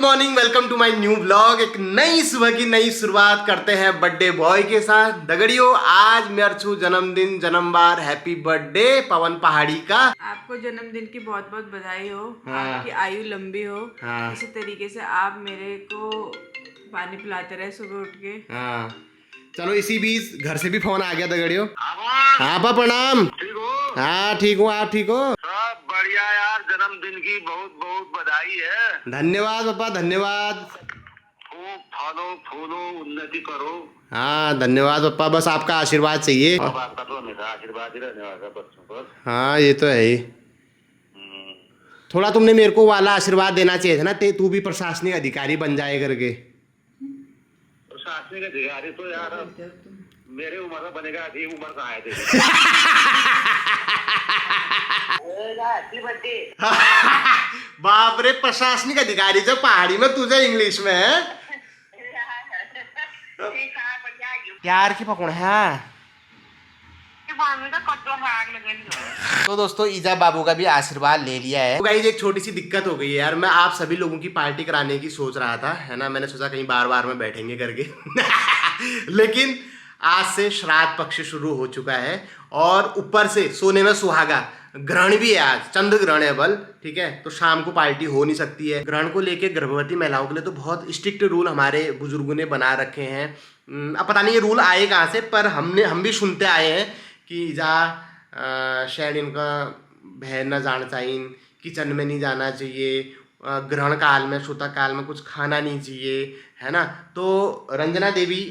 Morning, welcome to my new vlog. एक नई सुबह की नई शुरुआत करते हैं बर्थडे बॉय के साथ। दगड़ियों, आज मेरा जन्मदिन, जन्मवार, हैप्पी बर्थडे पवन पहाड़ी का। आपको जन्मदिन की बहुत बहुत बधाई हो। हाँ। आपकी आयु लंबी हो। हाँ। इसी तरीके से आप मेरे को पानी पिलाते रहे सुबह उठ के। हाँ, चलो इसी बीच घर से भी फोन आ गया दगड़ियों। हाँ पा, प्रणाम। ठीक हो? हाँ ठीक हूँ, आप ठीक हो? सब बढ़िया यार, जन्मदिन की बहुत बहुत बधाई है। धन्यवाद पापा, धन्यवाद। खूब फलो फूलो, उन्नति करो। हाँ धन्यवाद पापा, बस आपका आशीर्वाद चाहिए। अब आपका तो हमेशा आशीर्वाद ही रहने वाला है बच्चों पर। हाँ ये तो है ही। थोड़ा तुमने मेरे को वाला आशीर्वाद देना चाहिए था ना, तू भी प्रशासनिक अधिकारी बन जाए करके। प्रशासनिक अधिकारी तो यार मेरे उम्र का बनेगा, अधिक उम्र का आए थे। बाप रे, प्रशासनिक अधिकारी जो पहाड़ी में, तुझे इंग्लिश में है। प्यार की पकड़ है। तो दोस्तों, ईजा बाबू का भी आशीर्वाद ले लिया है। तो गाइस, एक छोटी सी दिक्कत हो गई है यार, मैं आप सभी लोगों की पार्टी कराने की सोच रहा था, है ना। मैंने सोचा कहीं बार बार में बैठेंगे करके लेकिन आज से श्राद्ध पक्ष शुरू हो चुका है और ऊपर से सोने में सुहागा, ग्रहण भी है आज, चंद्र ग्रहण है बल, ठीक है। तो शाम को पार्टी हो नहीं सकती है। ग्रहण को लेके गर्भवती महिलाओं के लिए तो बहुत स्ट्रिक्ट रूल हमारे बुजुर्गों ने बना रखे हैं। अब पता नहीं ये रूल आए कहाँ से, पर हम भी सुनते आए हैं कि शायद इनका बहन न जाना चाहिए, किचन में नहीं जाना चाहिए, ग्रहण काल में, सूता काल में कुछ खाना नहीं चाहिए, है ना। तो रंजना देवी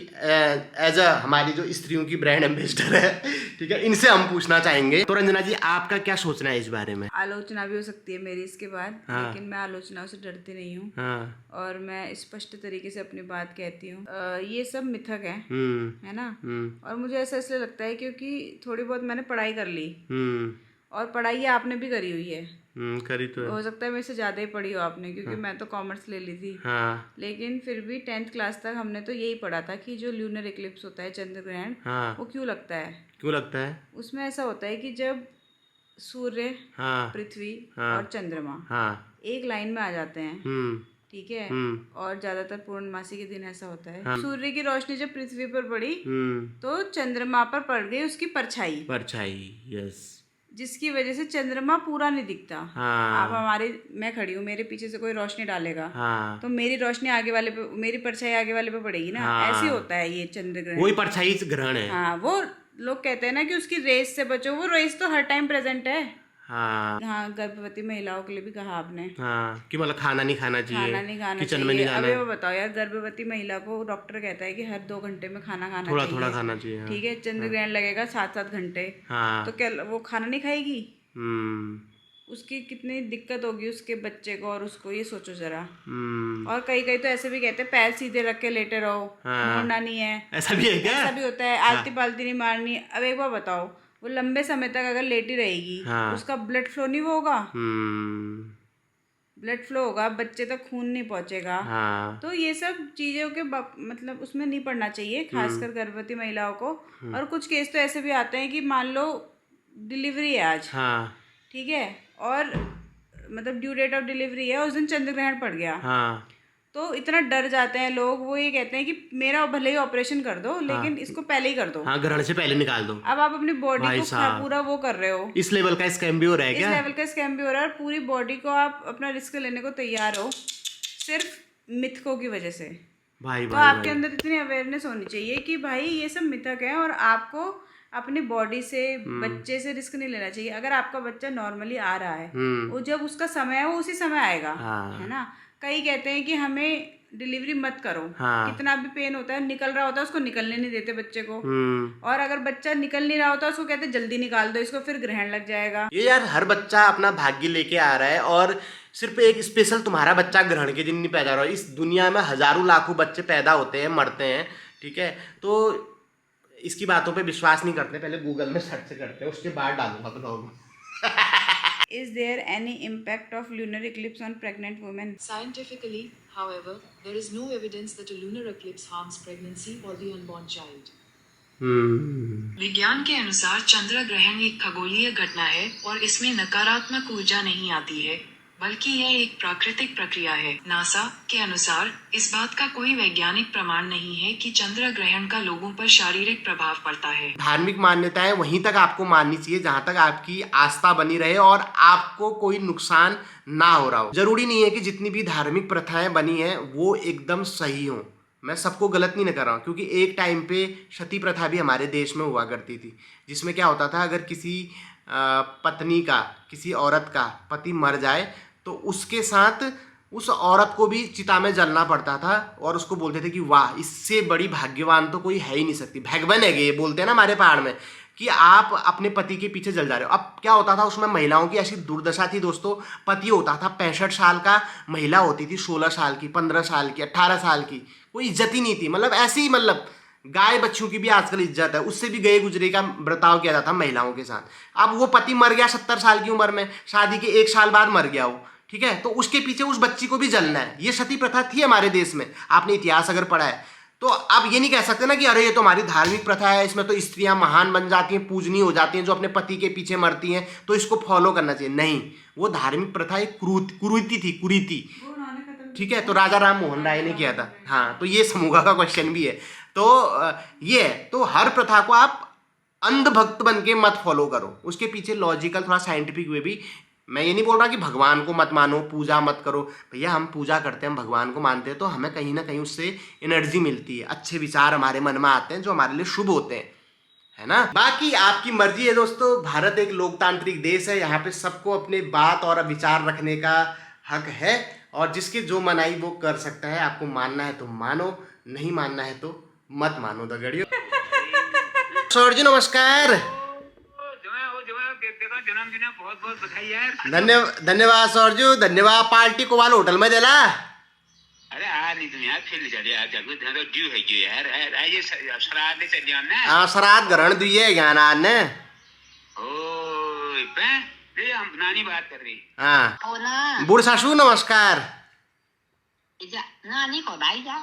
एज अ हमारी जो स्त्रियों की ब्रांड एम्बेसडर है, ठीक है, इनसे हम पूछना चाहेंगे। तो रंजना जी, आपका क्या सोचना है इस बारे में? आलोचना भी हो सकती है मेरी इसके बाद। हाँ। लेकिन मैं आलोचनाओं से डरती नहीं हूँ। हाँ। और मैं स्पष्ट तरीके से अपनी बात कहती हूँ। ये सब मिथक है ना। और मुझे ऐसा इसलिए लगता है क्योंकि थोड़ी बहुत मैंने पढ़ाई कर ली, और पढ़ाई आपने भी करी हुई है। करी तो हो सकता है मेरे से ज्यादा ही पढ़ी हो आपने, क्योंकि मैं तो कॉमर्स ले ली थी। हाँ। लेकिन फिर भी 10th क्लास तक हमने तो यही पढ़ा था कि जो ल्यूनर इक्लिप्स होता है, चंद्र ग्रहण, हाँ, वो क्यों लगता है। उसमें ऐसा होता है कि जब सूर्य, हाँ, पृथ्वी, हाँ, और चंद्रमा, हाँ, एक लाइन में आ जाते हैं, ठीक है। और ज्यादातर पूर्णमासी के दिन ऐसा होता है। हाँ। सूर्य की रोशनी जब पृथ्वी पर पड़ी तो चंद्रमा पर पड़ गई उसकी परछाई, यस, जिसकी वजह से चंद्रमा पूरा नहीं दिखता। हाँ। आप मैं खड़ी हूँ, मेरे पीछे से कोई रोशनी डालेगा, हाँ, तो मेरी रोशनी आगे वाले पे, मेरी परछाई आगे वाले पे पड़ेगी ना। हाँ। ऐसे होता है ये चंद्र ग्रहण, वही परछाई ग्रहण है। हाँ, वो लोग कहते हैं ना कि उसकी रेस से बचो, वो रेस तो हर टाइम प्रेजेंट है। हाँ। हाँ, गर्भवती महिलाओं के लिए भी कहा आपने, हाँ, कि मतलब खाना नहीं खाना चाहिए, किचन में नहीं जाना। अबे वो बताओ यार, गर्भवती महिला को डॉक्टर कहता है कि हर 2 घंटे में खाना खाना चाहिए, थोड़ा खाना चाहिए, ठीक है। चंद्र ग्रहण लगेगा 7-7 घंटे, हाँ, तो क्या वो खाना नहीं खाएगी? उसकी कितनी दिक्कत होगी उसके बच्चे को और उसको, ये सोचो जरा। और कई तो ऐसे भी कहते हैं पैर सीधे रख के लेटे रहो, मुड़ना नहीं है। ऐसा भी है क्या? ऐसा भी होता है। आलती पालती नहीं मारनी। अब एक बार बताओ, वो लंबे समय तक अगर लेटी रहेगी, हाँ, उसका ब्लड फ्लो नहीं होगा, ब्लड फ्लो होगा, बच्चे तक खून नहीं पहुंचेगा। हाँ। तो ये सब चीजों के मतलब उसमें नहीं पड़ना चाहिए, खासकर गर्भवती महिलाओं को। और कुछ केस तो ऐसे भी आते हैं कि मान लो डिलीवरी है आज, हाँ, ठीक है, और मतलब ड्यू डेट ऑफ डिलीवरी है, उस दिन चंद्र ग्रहण पड़ गया, हाँ, तो इतना डर जाते हैं लोग, वो ये कहते हैं कि मेरा भले ही ऑपरेशन कर दो, लेकिन इसको पहले ही कर दो, हाँ, ग्रहण से पहले निकाल दो। अब आप अपनी बॉडी को पूरा वो कर रहे हो। इस लेवल का स्कैम भी हो रहा है क्या? इस लेवल का स्कैम भी हो रहा है, और पूरी बॉडी को आप अपना रिस्क लेने को तैयार हो सिर्फ मिथकों की वजह से। तो आपके अंदर इतनी अवेयरनेस होनी चाहिए कि भाई ये सब मिथक है, और आपको अपनी बॉडी से, बच्चे से रिस्क नहीं लेना चाहिए। अगर आपका बच्चा नॉर्मली आ रहा है, वो जब उसका समय है वो उसी समय आएगा, है ना। कई कहते हैं कि हमें डिलीवरी मत करो, हाँ, कितना भी पेन होता है, निकल रहा होता है उसको निकलने नहीं देते बच्चे को, और अगर बच्चा निकल नहीं रहा होता उसको कहते हैं जल्दी निकाल दो इसको, फिर ग्रहण लग जाएगा। ये यार, हर बच्चा अपना भाग्य लेके आ रहा है, और सिर्फ एक स्पेशल तुम्हारा बच्चा ग्रहण के दिन नहीं पैदा हो रहा है। इस दुनिया में हजारों लाखों बच्चे पैदा होते हैं, मरते हैं, ठीक है। तो इसकी बातों पे विश्वास नहीं करते, पहले गूगल में सर्च करते हैं, उसके बाद डालूंगा blog. Is there any impact of lunar eclipse on pregnant women? Scientifically, however, there is no evidence that a lunar eclipse harms pregnancy or the unborn child. विज्ञान के अनुसार चंद्र ग्रहण एक खगोलीय घटना है और इसमें नकारात्मक ऊर्जा नहीं आती है, बल्कि यह एक प्राकृतिक प्रक्रिया है। नासा के अनुसार इस बात का कोई वैज्ञानिक प्रमाण नहीं है कि चंद्र ग्रहण का लोगों पर शारीरिक प्रभाव पड़ता है। धार्मिक मान्यताएं वहीं तक आपको माननी चाहिए जहां तक आपकी आस्था बनी रहे और आपको कोई नुकसान ना हो रहा हो। जरूरी नहीं है कि जितनी भी धार्मिक प्रथाएं बनी हैं वो एकदम सही हो। मैं सबको गलत नहीं कर रहा हूँ, क्योंकि एक टाइम पे सती प्रथा भी हमारे देश में हुआ करती थी, जिसमें क्या होता था, अगर किसी पत्नी का, किसी औरत का पति मर जाए तो उसके साथ उस औरत को भी चिता में जलना पड़ता था और उसको बोलते थे कि वाह, इससे बड़ी भाग्यवान तो कोई है ही नहीं सकती, भगवान है ये बोलते हैं ना हमारे पहाड़ में, कि आप अपने पति के पीछे जल जा रहे हो। अब क्या होता था, उसमें महिलाओं की ऐसी दुर्दशा थी दोस्तों, पति होता था 65 साल का, महिला होती थी 16 साल की, 15 साल की, 18 साल की, कोई इज्जत ही नहीं थी। मतलब ऐसी, मतलब गाय बच्चों की भी आजकल इज्जत है, उससे भी गए गुजरे का बर्ताव किया जाता महिलाओं के साथ। अब वो पति मर गया 70 साल की उम्र में, शादी के 1 साल बाद मर गया वो, ठीक है, तो उसके पीछे उस बच्ची को भी जलना है। ये सती प्रथा थी हमारे देश में, आपने इतिहास अगर पढ़ा है तो। अब ये नहीं कह सकते ना कि अरे ये तो हमारी धार्मिक प्रथा है, इसमें तो स्त्रियां महान बन जाती हैं, पूजनीय हो जाती हैं, जो अपने पति के पीछे मरती हैं, तो इसको फॉलो करना चाहिए। नहीं, वो धार्मिक प्रथा एक कुरीति थी, कुरीति, ठीक है, तो राजा राम मोहन राय ने किया था। हाँ, तो ये समूह का क्वेश्चन भी है। तो ये है, तो हर प्रथा को आप अंधभक्त बन के मत फॉलो करो, उसके पीछे लॉजिकल थोड़ा साइंटिफिक वे भी। मैं ये नहीं बोल रहा कि भगवान को मत मानो, पूजा मत करो, भैया हम पूजा करते हैं, हम भगवान को मानते हैं, तो हमें कहीं ना कहीं उससे एनर्जी मिलती है, अच्छे विचार हमारे मन में आते हैं जो हमारे लिए शुभ होते हैं, है ना। बाकी आपकी मर्जी है दोस्तों, भारत एक लोकतांत्रिक देश है, यहाँ पे सबको अपने बात और विचार रखने का हक है, और जिसके जो मनाई वो कर सकता है। आपको मानना है तो मानो, नहीं मानना है तो मत मानो। दगड़ियो सौर जी नमस्कार। जन्मदिन बहुत बहुत बधाई यार। धन्यवाद सौर जी, धन्यवाद। पार्टी को वाल होटल में देला। अरे आ नहीं तुम यार, फिर चले यार, जब तो ड्यू है क्यों यार, ये श्राद्ध चल जाना ना। हां, श्राद्ध ग्रहण दिए ज्ञान आज ने। ओ पे ये हम नानी बात कर रही। हां, हो ना, बूढ़ सासू नमस्कार। नानी को भाई जा,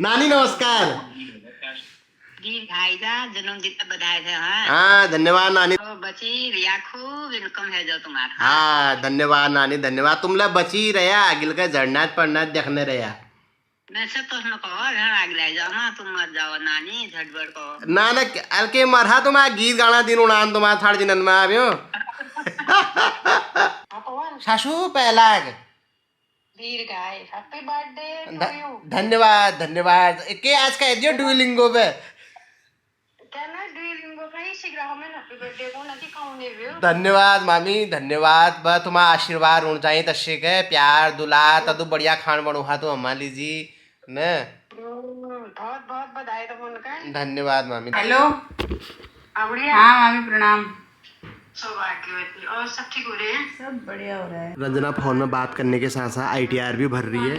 नानी नमस्कार। भाई जा, जन्मदिन का बधाई है। हाँ, धन्यवाद नानी। तो बची रिया खूब इनकम है जो तुम्हारा। हाँ, धन्यवाद नानी, धन्यवाद। तुमला बची रहा, आगिल का झड़नाथ पढ़नाथ देखने रहा। वैसे तो उसने कहो घर आग ले जाओ ना, तुम मत जाओ नानी झटबड़ को। ना ना, अलके मरहा तुम्हारा गीत गाना दिन उड़ान तुम्हारा थाड़ जिनन में आव्यो। सासू पहला दीर्घाय, हैप्पी बर्थडे टू यू। धन्यवाद धन्यवाद। के आज का एडियो डुइलिंगो पे कहना डुइलिंगो कहीं शीघ्र हमें हैप्पी बर्थडे को नती कहने व्यू। धन्यवाद मामी, धन्यवाद। बस तुम्हारा आशीर्वाद होना चाहिए, तस्से के प्यार दुला तदु बढ़िया खान बनोहा तो हमा लीजी ने। बहुत बहुत बधाई तुमका। धन्यवाद मामी। हेलो, आवड़िया। हाँ मामी प्रणाम। सौभाग्यवती। और सब ठीक हो रहे हैं? सब बढ़िया हो रहा है। रंजना फोन में बात करने के साथ साथ ITR भी भर रही है,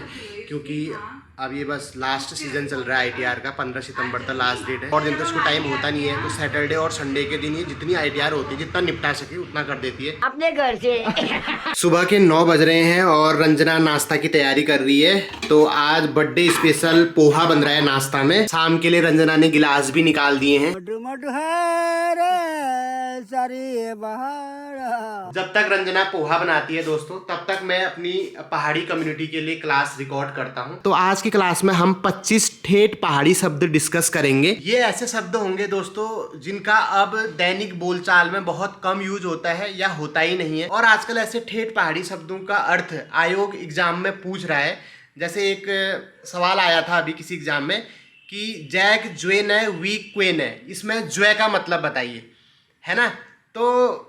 क्योंकि अब ये बस लास्ट सीजन चल रहा है ITR का। 15 सितंबर तक लास्ट डेट है, और दिन तक उसको टाइम होता नहीं है, तो सैटरडे और संडे के दिन ये जितनी ITR होती है, जितना निपटा सके उतना कर देती है अपने घर से। सुबह के 9 बज रहे हैं और रंजना नाश्ता की तैयारी कर रही है। तो आज बर्थडे स्पेशल पोहा बन रहा है नाश्ता में। शाम के लिए रंजना ने गिलास भी निकाल दिए हैं। जब तक रंजना पोहा बनाती है दोस्तों, तब तक मैं अपनी पहाड़ी कम्युनिटी के लिए क्लास रिकॉर्ड करता हूँ। तो आज की क्लास में हम 25 ठेठ पहाड़ी शब्द डिस्कस करेंगे। ये ऐसे शब्द होंगे दोस्तों जिनका अब दैनिक बोलचाल में बहुत कम यूज होता है या होता ही नहीं है, और आजकल ऐसे ठेठ पहाड़ी शब्दों का अर्थ आयोग एग्जाम में पूछ रहा है। जैसे एक सवाल आया था अभी किसी एग्जाम में कि जैक ज्वेन है, वीक क्वेन है, इसमें ज्वे का मतलब बताइए, है ना। तो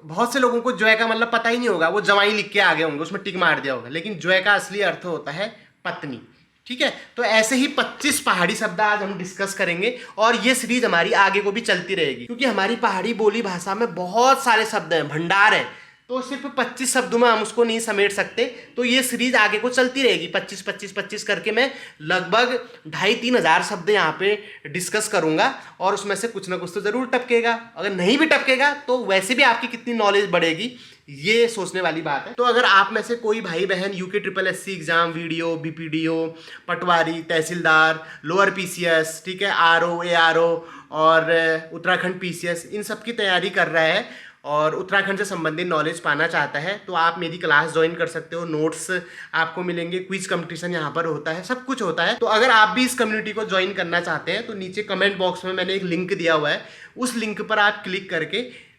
बहुत से लोगों को ज्वे का मतलब पता ही नहीं होगा, वो जवाई लिख के आगे होंगे, उसमें टिक मार दिया होगा, लेकिन ज्वे का असली अर्थ होता है पत्नी, ठीक है। तो ऐसे ही 25 पहाड़ी शब्द आज हम डिस्कस करेंगे, और ये सीरीज हमारी आगे को भी चलती रहेगी, क्योंकि हमारी पहाड़ी बोली भाषा में बहुत सारे शब्द हैं, भंडार है, तो सिर्फ 25 शब्दों में हम उसको नहीं समेट सकते। तो ये सीरीज आगे को चलती रहेगी, 25 करके मैं लगभग 2,500-3 हज़ार शब्द यहाँ पे डिस्कस करूंगा, और उसमें से कुछ ना कुछ तो जरूर टपकेगा। अगर नहीं भी टपकेगा तो वैसे भी आपकी कितनी नॉलेज बढ़ेगी, ये सोचने वाली बात है। तो अगर आप में से कोई भाई बहन UKSSC एग्जाम, वीडियो, BPDO, पटवारी, तहसीलदार, लोअर PCS, ठीक है, RO, ARO और उत्तराखंड PCS, इन सब की तैयारी कर रहा है, और उत्तराखंड से संबंधित नॉलेज पाना चाहता है तो आप मेरी क्लास ज्वाइन कर सकते हो। नोट्स आपको मिलेंगे, क्विज कंपटीशन यहाँ पर होता है, सब कुछ होता है। तो अगर आप भी इस कम्युनिटी को ज्वाइन करना चाहते हैं तो नीचे कमेंट बॉक्स में मैंने एक लिंक दिया हुआ है, उस लिंक पर आप क्लिक करके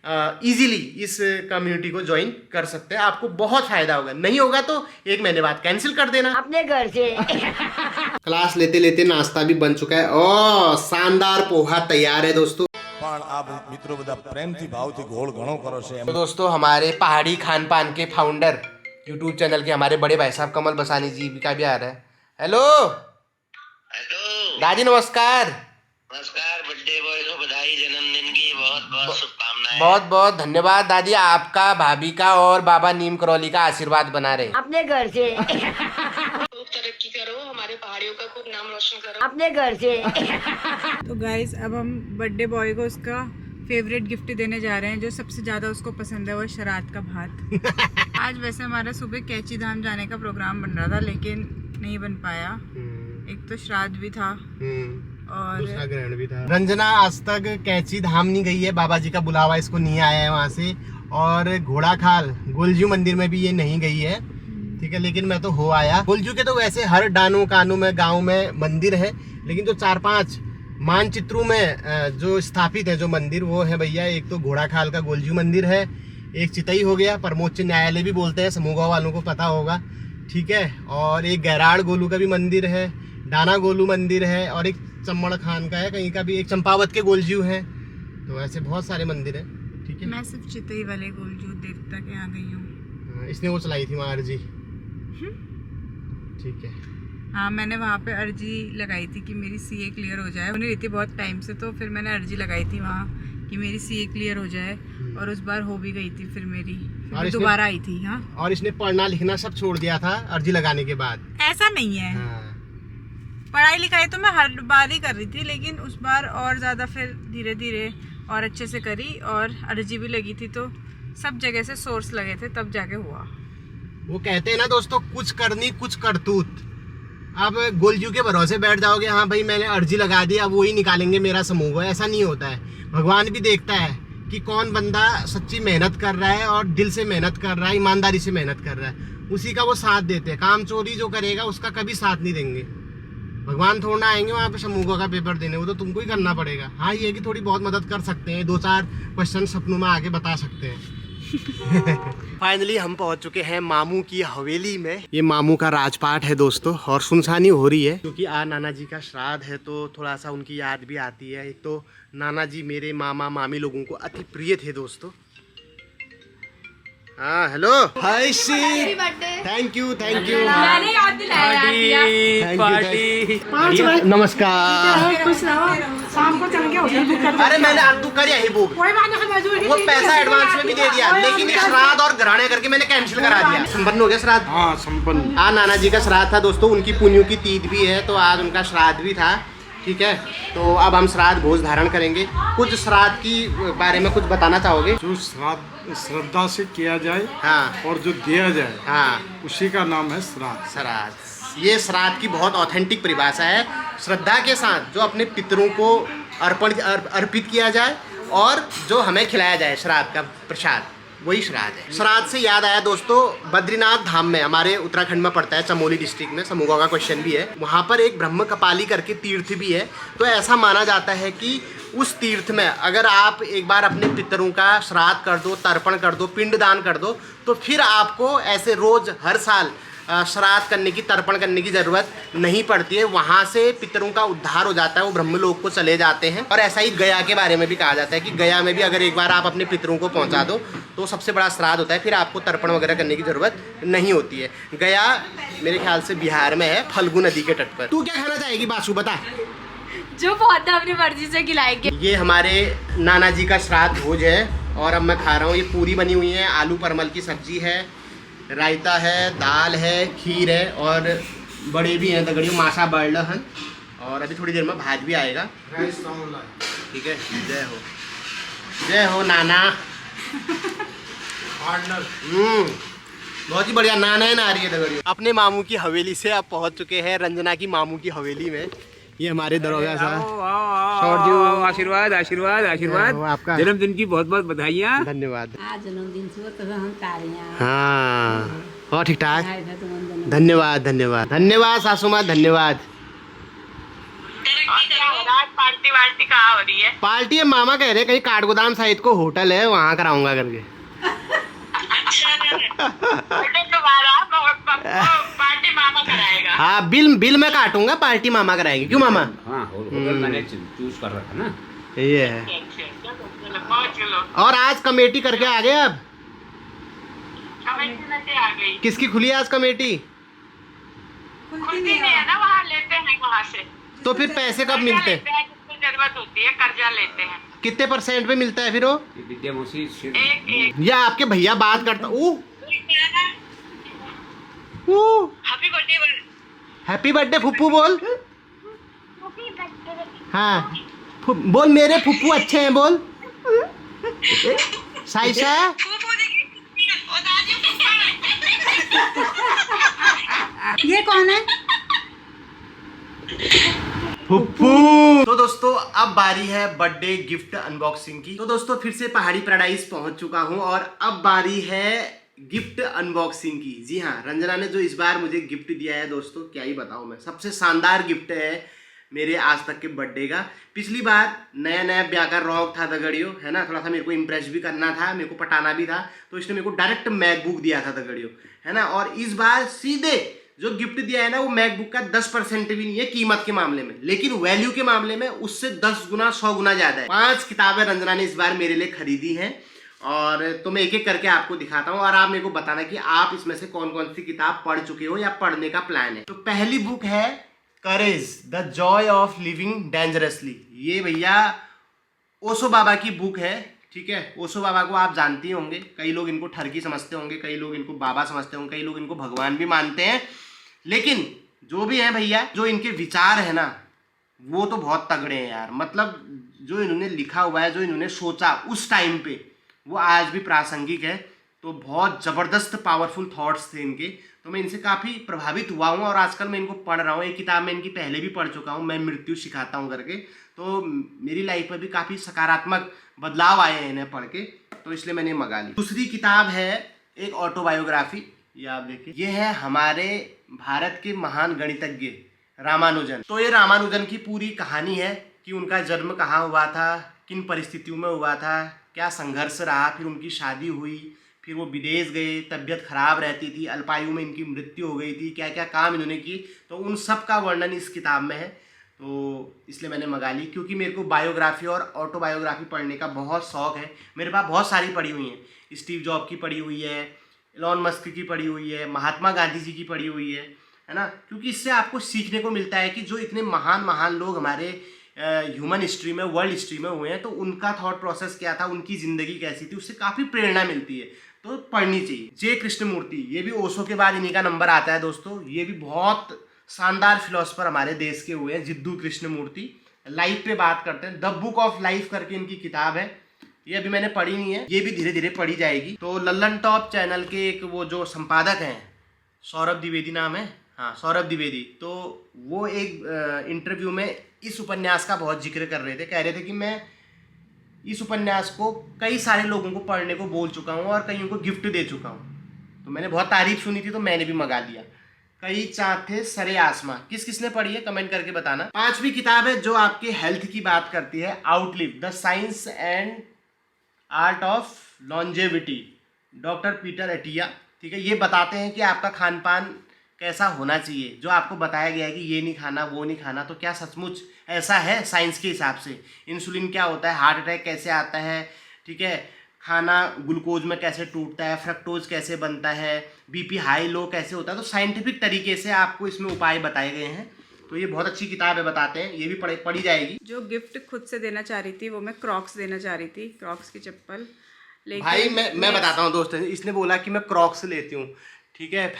इजीली इस कम्युनिटी को ज्वाइन कर सकते हैं। आपको बहुत फायदा होगा, नहीं होगा तो 1 महीने बाद कैंसिल कर देना अपने घर से। क्लास लेते लेते नाश्ता भी बन चुका है। ओ शानदार पोहा तैयार है दोस्तों। પણ આ મિત્રો બધા પ્રેમથી ભાવથી ઘોળ ઘણો કરો છે। तो दोस्तों हमारे पहाड़ी खान पान के फाउंडर यूट्यूब चैनल के हमारे बड़े भाई साहब कमल बसानी जी का भी आ रहा है। हेलो हेलो दादी नमस्कार। नमस्कार, बर्थडे बॉय को बधाई, जन्मदिन की बहुत बहुत शुभकामनाएं। बहुत बहुत धन्यवाद दादी, आपका, भाभी का और बाबा नीम करौली का आशीर्वाद बना रहे। अपने घर से। खूब तरक्की करो, हमारे पहाड़ियों का खूब नाम रोशन करो। अपने घर से। तो गाइस अब हम बर्थडे बॉय को उसका फेवरेट गिफ्ट देने जा रहे हैं, जो सबसे ज़्यादा उसको पसंद है, वो श्राद्ध का भात। आज वैसे हमारा सुबह कैची धाम जाने का प्रोग्राम बन रहा था लेकिन नहीं बन पाया। एक तो श्राद्ध भी था और दूसरा ग्रहण भी था। रंजना आज तक कैची धाम नहीं गई है, बाबा जी का बुलावा इसको नहीं आया है वहाँ से। और घोड़ाखाल गोलजू मंदिर में भी ये नहीं गई है, ठीक है, लेकिन मैं तो हो आया। गोलजू के तो वैसे हर डानू कानू में गांव में मंदिर है, लेकिन जो 4-5 मानचित्रों में जो स्थापित है जो मंदिर, वो है भैया, एक तो घोड़ाखाल का गोलजू मंदिर है, एक चितई हो गया, परमोच्च न्यायालय भी बोलते हैं, समूह गाँव वालों को पता होगा, ठीक है, और एक गैराड़ गोलू का भी मंदिर है, डाना गोलू मंदिर है, और एक चम्मड़ खान का है कहीं का भी, एक चंपावत के गोलजू है। तो ऐसे बहुत सारे मंदिर हैं, ठीक है। मैं सिर्फ चितई वाले गोलजू देवता के यहाँ गई हूँ। इसने वो चलाई थी वहाँ अर्जी, ठीक है। हाँ, मैंने वहाँ पे अर्जी लगाई थी कि मेरी सीए क्लियर हो जाए, होने रही थी बहुत टाइम से, तो फिर मैंने अर्जी लगाई थी वहाँ कि मेरी सीए क्लियर हो जाए, और उस बार हो भी गई थी फिर मेरी, फिर दोबारा आई थी। हाँ, और इसने पढ़ना लिखना सब छोड़ दिया था अर्जी लगाने के बाद। ऐसा नहीं है, हाँ। पढ़ाई लिखाई तो मैं हर बार ही कर रही थी, लेकिन उस बार और ज़्यादा फिर धीरे धीरे और अच्छे से करी, और अर्जी भी लगी थी, तो सब जगह से सोर्स लगे थे, तब जाके हुआ। वो कहते हैं ना दोस्तों, कुछ करनी कुछ करतूत। अब गोलजू के भरोसे बैठ जाओगे, हाँ भाई मैंने अर्जी लगा दी, अब वही निकालेंगे मेरा समूह, ऐसा नहीं होता है। भगवान भी देखता है कि कौन बंदा सच्ची मेहनत कर रहा है और दिल से मेहनत कर रहा है, ईमानदारी से मेहनत कर रहा है, उसी का वो साथ देते हैं। काम चोरी जो करेगा उसका कभी साथ नहीं देंगे। भगवान थोड़ा ना आएंगे वहाँ पे समूह का पेपर देने, वो तो तुमको ही करना पड़ेगा। हाँ, ये कि थोड़ी बहुत मदद कर सकते हैं, 2-4 क्वेश्चन सपनों में आके बता सकते हैं। फाइनली हम पहुंच चुके हैं मामू की हवेली में। ये मामू का राजपाट है दोस्तों, और सुनसानी हो रही है क्योंकि आज नाना जी का श्राद्ध है, तो थोड़ा सा उनकी याद भी आती है। एक तो नाना जी मेरे मामा मामी लोगों को अति प्रिय थे दोस्तों। हाँ, हेलो, हाय सी, थैंक यू थैंक यू, मैंने याद दिलाया पार्टी, नमस्कार। शाम को चल गया। अरे मैंने बुक कर ही बुक, वो पैसा एडवांस में भी दे दिया, लेकिन श्राद्ध और घराने करके मैंने कैंसिल करा दिया। संपन्न हो गया श्राद्ध। हाँ संपन्न। आज नाना जी का श्राद्ध था दोस्तों, उनकी पुण्यों की तीज भी है, तो आज उनका श्राद्ध भी था, ठीक है। तो अब हम श्राद्ध भोज धारण करेंगे। कुछ श्राद्ध की बारे में कुछ बताना चाहोगे? जो श्रद्धा से किया जाए, हाँ, और जो दिया जाए, हाँ, उसी का नाम है श्राद्ध। श्राद्ध, ये श्राद्ध की बहुत ऑथेंटिक परिभाषा है। श्रद्धा के साथ जो अपने पितरों को अर्पित किया जाए और जो हमें खिलाया जाए श्राद्ध का प्रसाद, वही श्राद्ध है। श्राद्ध से याद आया दोस्तों, बद्रीनाथ धाम में, हमारे उत्तराखंड में पड़ता है, चमोली डिस्ट्रिक्ट में, समूह का क्वेश्चन भी है, वहाँ पर एक ब्रह्म कपाली करके तीर्थ भी है। तो ऐसा माना जाता है कि उस तीर्थ में अगर आप एक बार अपने पितरों का श्राद्ध कर दो, तर्पण कर दो, पिंडदान कर दो, तो फिर आपको ऐसे रोज हर साल श्राद्ध करने की, तर्पण करने की जरूरत नहीं पड़ती है। वहाँ से पितरों का उद्धार हो जाता है, वो ब्रह्मलोक को चले जाते हैं। और ऐसा ही गया के बारे में भी कहा जाता है कि गया में भी अगर एक बार आप अपने पितरों को पहुँचा दो तो सबसे बड़ा श्राद्ध होता है, फिर आपको तर्पण वगैरह करने की जरूरत नहीं होती है। गया मेरे ख्याल से बिहार में है, फल्गु नदी के तट पर। तू क्या खाना चाहेगी बासु, बता? जो बहुत अपनी मर्जी से खिलाएंगे। ये हमारे नाना जी का श्राद्ध भोज है, और अब मैं खा रहा हूँ। ये पूरी बनी हुई है, आलू परमल की सब्जी है, रायता है, दाल है, खीर है, और बड़े भी हैं दगड़ियों, मासा बड़ल हैं, और अभी थोड़ी देर में भात भी आएगा, ठीक है। जय हो नाना। बहुत ही बढ़िया नाना है, ना रही है दगड़ियों। अपने मामू की हवेली से आप पहुंच चुके हैं रंजना की मामू की हवेली में। ये हमारे दरोगा साहब। आशीर्वाद आशीर्वाद आशीर्वाद। आपका जन्मदिन की बहुत बहुत बधाइयाँ। धन्यवाद। जन्मदिन तो हम तारियां हाँ और ठीक ठाक। धन्यवाद धन्यवाद धन्यवाद सासू माँ, धन्यवाद। पार्टी वार्टी कहाँ हो रही है? पार्टी है, मामा कह रहे कहीं काठगोदाम साइड को होटल है वहाँ कराऊंगा करके। पार्टी मामा कराएगा। हाँ बिल मैं काटूंगा, पार्टी मामा कराएंगे। क्यों मामा? हाँ होटल मैंने चूज कर रखा ना। ये है। और आज कमेटी करके आ गए अब? कमेटी आ गई। किसकी खुली आज कमेटी? खुलती नहीं है ना, वहाँ लेते हैं वहाँ से। तो फिर पैसे कब मिलते हैं? जितनी जरूरत होती है कर्जा लेते हैं। कितने % पे मिलता है फिर वो? विद्या मौसी एक या आपके भैया बात करता हैप्पी बर्थडे। हैप्पी बर्थडे फुप्पू बोल। हाँ बोल मेरे फुप्पू अच्छे हैं बोल। साइशा ये कौन है? फुप्पू। तो दोस्तों अब बारी है बर्थडे गिफ्ट अनबॉक्सिंग की। तो दोस्तों फिर से पहाड़ी पैराडाइज पहुंच चुका हूं और अब बारी है गिफ्ट अनबॉक्सिंग की। जी हाँ, रंजना ने जो इस बार मुझे गिफ्ट दिया है दोस्तों, क्या ही बताऊं मैं, सबसे शानदार गिफ्ट है मेरे आज तक के बर्थडे का। पिछली बार नया नया ब्याह का रॉक था दगड़ियो, है ना, थोड़ा सा मेरे को इम्प्रेस भी करना था, मेरे को पटाना भी था, तो इसने मेरे को डायरेक्ट मैकबुक दिया था दगड़ियो, है ना। और इस बार सीधे जो गिफ्ट दिया है ना वो मैकबुक का 10% भी नहीं है कीमत के मामले में, लेकिन वैल्यू के मामले में उससे 10 गुना 100 गुना ज्यादा है। 5 किताबें रंजना ने इस बार मेरे लिए खरीदी हैं और तो मैं एक एक करके आपको दिखाता हूँ और आप मेरे को बताना कि आप इसमें से कौन कौन सी किताब पढ़ चुके हो या पढ़ने का प्लान है। तो पहली बुक है courage the joy of living dangerously. ये भैया ओशो बाबा की बुक है, ठीक है। ओशो बाबा को आप जानते ही होंगे, कई लोग इनको ठरकी समझते होंगे, कई लोग इनको बाबा समझते होंगे, कई लोग इनको भगवान भी मानते हैं, लेकिन जो भी है भैया, जो इनके विचार है ना वो तो बहुत तगड़े हैं यार। मतलब जो इन्होंने लिखा हुआ है, जो इन्होंने सोचा उस टाइम पे, वो आज भी प्रासंगिक है। तो बहुत ज़बरदस्त पावरफुल थॉट्स थे इनके, तो मैं इनसे काफ़ी प्रभावित हुआ हूँ और आजकल मैं इनको पढ़ रहा हूँ। एक किताब मैं इनकी पहले भी पढ़ चुका हूँ, मैं मृत्यु सिखाता हूँ करके, तो मेरी लाइफ में भी काफ़ी सकारात्मक बदलाव आए हैं इन्हें पढ़ के, तो इसलिए मैंने मंगा ली। दूसरी किताब है एक ऑटोबायोग्राफी, ये आप देखिए, ये है हमारे भारत के महान गणितज्ञ रामानुजन। तो ये रामानुजन की पूरी कहानी है कि उनका जन्म कहाँ हुआ था, किन परिस्थितियों में हुआ था, क्या संघर्ष रहा, फिर उनकी शादी हुई, फिर वो विदेश गए, तबीयत खराब रहती थी, अल्पायु में इनकी मृत्यु हो गई थी, क्या क्या काम इन्होंने किए, तो उन सब का वर्णन इस किताब में है। तो इसलिए मैंने मंगा ली, क्योंकि मेरे को बायोग्राफी और ऑटोबायोग्राफी पढ़ने का बहुत शौक है। मेरे पास बहुत सारी पढ़ी हुई हैं, स्टीव जॉब की पढ़ी हुई है, एलॉन मस्क की पढ़ी हुई है, महात्मा गांधी जी की पढ़ी हुई है ना, क्योंकि इससे आपको सीखने को मिलता है कि जो इतने महान महान लोग हमारे ह्यूमन हिस्ट्री में, वर्ल्ड हिस्ट्री में हुए हैं, तो उनका थॉट प्रोसेस क्या था, उनकी ज़िंदगी कैसी थी, उससे काफ़ी प्रेरणा मिलती है, तो पढ़नी चाहिए। जे कृष्णमूर्ति, ये भी ओशो के बाद इन्हीं का नंबर आता है दोस्तों। ये भी बहुत शानदार फिलोसफर हमारे देश के हुए हैं, जिद्दू कृष्णमूर्ति। लाइफ पे बात करते हैं, द बुक ऑफ लाइफ करके इनकी किताब है, ये अभी मैंने पढ़ी नहीं है, ये भी धीरे धीरे पढ़ी जाएगी। तो लल्लन टॉप चैनल के एक वो जो संपादक हैं, सौरभ द्विवेदी नाम है, हाँ सौरभ द्विवेदी, तो वो एक इंटरव्यू में इस उपन्यास का बहुत जिक्र कर रहे थे, कह रहे थे कि मैं इस उपन्यास को कई सारे लोगों को पढ़ने को बोल चुका हूँ और कईयों को गिफ्ट दे चुका हूँ। तो मैंने बहुत तारीफ सुनी थी, तो मैंने भी मंगा लिया। कई चाँद थे सरे आसमां, किस किसने पढ़ी है कमेंट करके बताना। 5वीं किताब है जो आपके हेल्थ की बात करती है, outlive the science and art of longevity, doctor Peter Attia, ठीक है। ये बताते हैं कि आपका खान पान कैसा होना चाहिए, जो आपको बताया गया है कि ये नहीं खाना वो नहीं खाना, तो क्या सचमुच ऐसा है साइंस के हिसाब से? इंसुलिन क्या होता है, हार्ट अटैक कैसे आता है, ठीक है, खाना ग्लूकोज में कैसे टूटता है, फ्रक्टोज कैसे बनता है, बीपी हाई लो कैसे होता है, तो साइंटिफिक तरीके से आपको इसमें उपाय बताए गए हैं। तो ये बहुत अच्छी किताब है, बताते हैं, ये भी पढ़ी जाएगी। जो गिफ्ट खुद से देना चाह रही थी वो मैं क्रॉक्स देना चाह रही थी, क्रॉक्स की चप्पल। लेकिन भाई मैं बताता हूँ दोस्त, इसने बोला कि मैं क्रॉक्स लेती हूँ, ठीक है।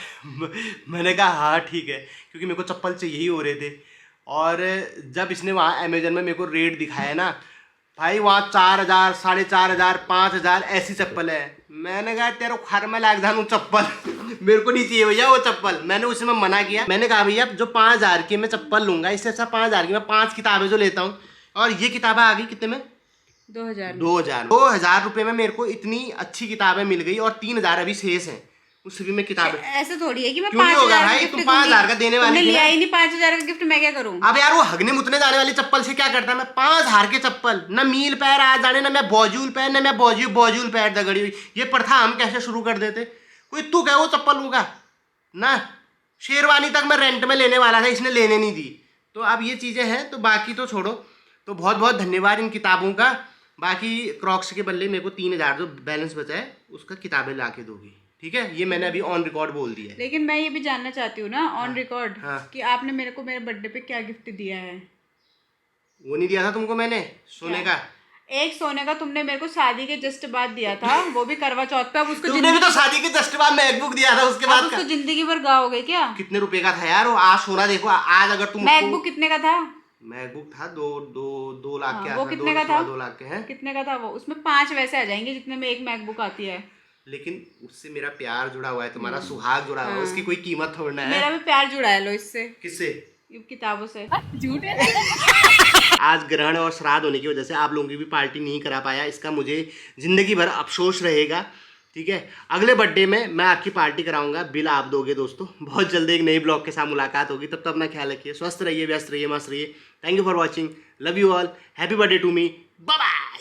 मैंने कहा हाँ ठीक है, क्योंकि मेरे को चप्पल चाहिए ही हो रहे थे। और जब इसने वहाँ अमेजन में मेरे को रेट दिखाया ना भाई, वहाँ 4000, 4500, 5000 ऐसी चप्पल है। मैंने कहा तेरे खर में लाग जानू चप्पल, मेरे को नहीं चाहिए भैया वो चप्पल। मैंने उसे में मना किया, मैंने कहा भैया जो 5,000 की मैं चप्पल लूंगा, इससे अच्छा 5,000 की मैं 5 किताबें जो लेता हूँ। और ये किताबें आ गई कितने में? 2,000 रुपए में मेरे को इतनी अच्छी किताबें मिल गई और 3,000 अभी शेष हैं, उससे भी मैं किताबें। ऐसे थोड़ी है कि मैं क्यों नहीं होगा 5,000 भाई, तुम 5,000 का देने वाली थी लिया ना। ही नहीं 5,000 का गिफ्ट, मैं क्या करूं? अब यार वो हगने मुतने जाने वाली चप्पल से क्या करता मैं? 5,000 के चप्पल, ना मील पैर आ जाने, ना मैं बॉजूल पैर, ना मैं बॉजूल पैर दगड़ी हुई। ये प्रथा हम कैसे शुरू कर देते? कोई तू क्या वो चप्पल लूंगा ना? शेरवानी तक मैं रेंट में लेने वाला था, इसने लेने नहीं दी। तो अब ये चीजें हैं, तो बाकी तो छोड़ो। तो बहुत बहुत धन्यवाद इन किताबों का। बाकी क्रॉक्स के बदले मेरे को 3,000 जो बैलेंस बचा है उसका किताबें ला के दोगी, ठीक है? ये मैंने अभी ऑन रिकॉर्ड बोल दिया है। लेकिन मैं ये भी जानना चाहती हूँ ना ऑन रिकॉर्ड हाँ। कि आपने मेरे को मेरे बर्थडे पे क्या गिफ्ट दिया है? वो नहीं दिया था तुमको मैंने सोने का? एक सोने का तुमने मेरे को शादी के जस्ट बाद दिया था, वो भी करवा चौथ पे। अब उसको तुमने भी तो शादी के जस्ट बाद मैकबुक दिया था, उसके बाद उसको जिंदगी भर गाओगे क्या? कितने रुपए का था यार वो? आज सोना देखो, आज अगर तुम मैकबुक कितने का था? मैकबुक था 2 लाख के। वो कितने का था? 2 लाख के हैं। कितने का था वो? उसमें 5 वैसे आ जाएंगे जितने में एक मैकबुक आती है। लेकिन उससे मेरा प्यार जुड़ा हुआ है, तुम्हारा सुहाग जुड़ा हुआ है, उसकी कोई कीमत थोड़ना है। मेरा भी प्यार जुड़ा है लो इससे। किससे? किताबों से। झूठ है। आज ग्रहण और श्राद्ध होने की वजह से आप लोगों की भी पार्टी नहीं करा पाया, इसका मुझे जिंदगी भर अफसोस रहेगा, ठीक है? अगले बर्थडे में मैं आपकी पार्टी कराऊंगा, बिल आप दोगे दोस्तों। बहुत जल्दी एक नई ब्लॉग के साथ मुलाकात होगी, तब तक अपना ख्याल रखिए, स्वस्थ रहिए, व्यस्त रहिए, मस्त रहिए। Thank you for watching, love you all, happy birthday to me, bye bye.